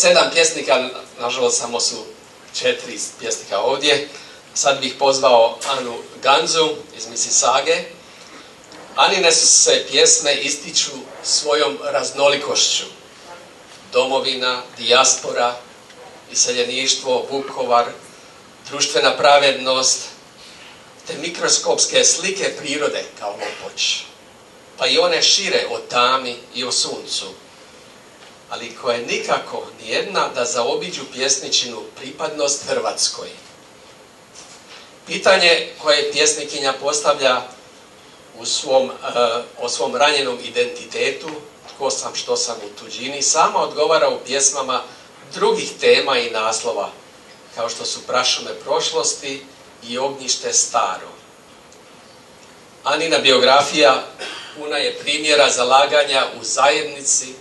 7 pjesnika, nažalost samo su 4 pjesnika ovdje. Sad bih pozvao Anu Ganzu iz Misisage. Anine se pjesme ističu svojom raznolikošću. Domovina, dijaspora, iseljeništvo, Vukovar, društvena pravednost, te mikroskopske slike prirode kao Lopoč, pa i one šire o tami i o suncu, ali koje nikako nijedna da zaobiđu pjesničinu pripadnost Hrvatskoj. Pitanje koje pjesnikinja postavlja o svom ranjenom identitetu, tko sam, što sam u tuđini, sama odgovara u pjesmama drugih tema i naslova, kao što su Prašume prošlosti i Ognjište staro. Anina biografija puna je primjera zalaganja u zajednici,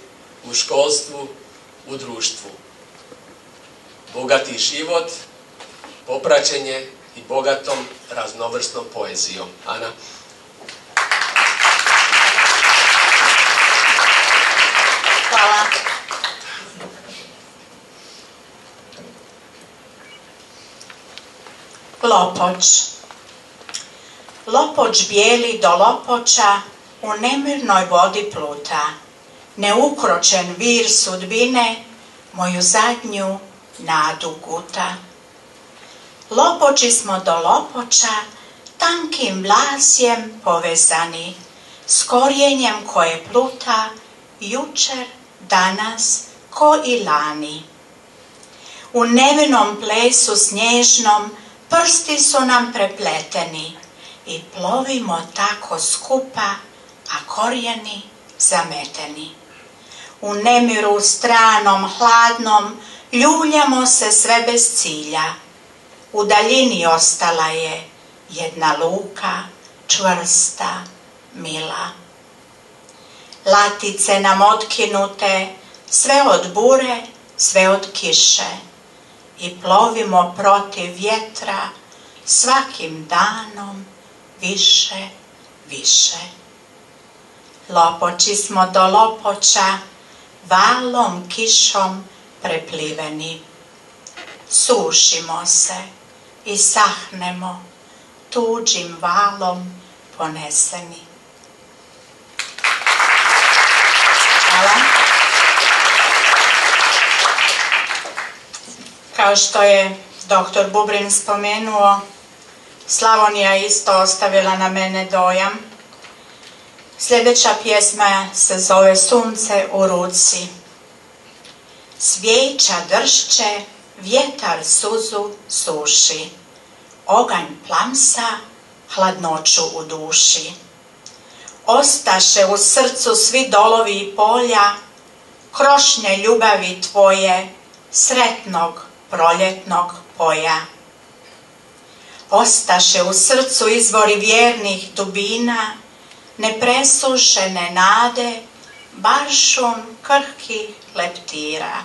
u školstvu, u društvu. Bogati život, popraćenje i bogatom raznovrsnom poezijom. Ana. Hvala. Lopoč. Lopoč bijeli do Lopoča u nemirnoj vodi pluta. Neukročen vir sudbine moju zadnju nadu guta. Lopoči smo do Lopoča tankim vlasjem povezani, s korijenjem koje pluta jučer, danas, ko i lani. U nevinom plesu snježnom prsti su nam prepleteni i plovimo tako skupa, a korijeni zameteni. U nemiru stranom, hladnom, ljuljamo se sve bez cilja. U daljini ostala je jedna luka, čvrsta, mila. Latice nam otkinute, sve od bure, sve od kiše, i plovimo protiv vjetra svakim danom više, više. Lopoči smo do Lopoča valom, kišom prepliveni. Sušimo se i sahnemo tuđim valom poneseni. Hvala. Kao što je doktor Bubrin spomenuo, Slavonija isto ostavila na mene dojam. Sljedeća pjesma se zove Sunce u ruci. Svijeća dršće, vjetar suzu suši, oganj plamsa, hladnoću u duši. Ostaše u srcu svi dolovi i polja, krošnje ljubavi tvoje, sretnog proljetnog poja. Ostaše u srcu izvori vjernih dubina, nepresušene nade, baršun krhkih leptira.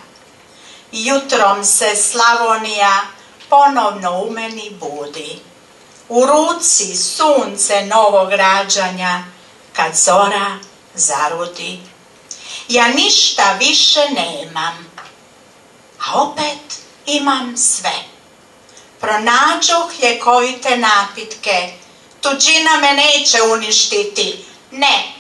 Jutrom se Slavonija ponovno u meni budi, u ruci sunce novog rađanja, kad zora zarudi. Ja ništa više nemam, a opet imam sve. Pronađoh ljekovite napitke, tuđina me neće uništiti, ne,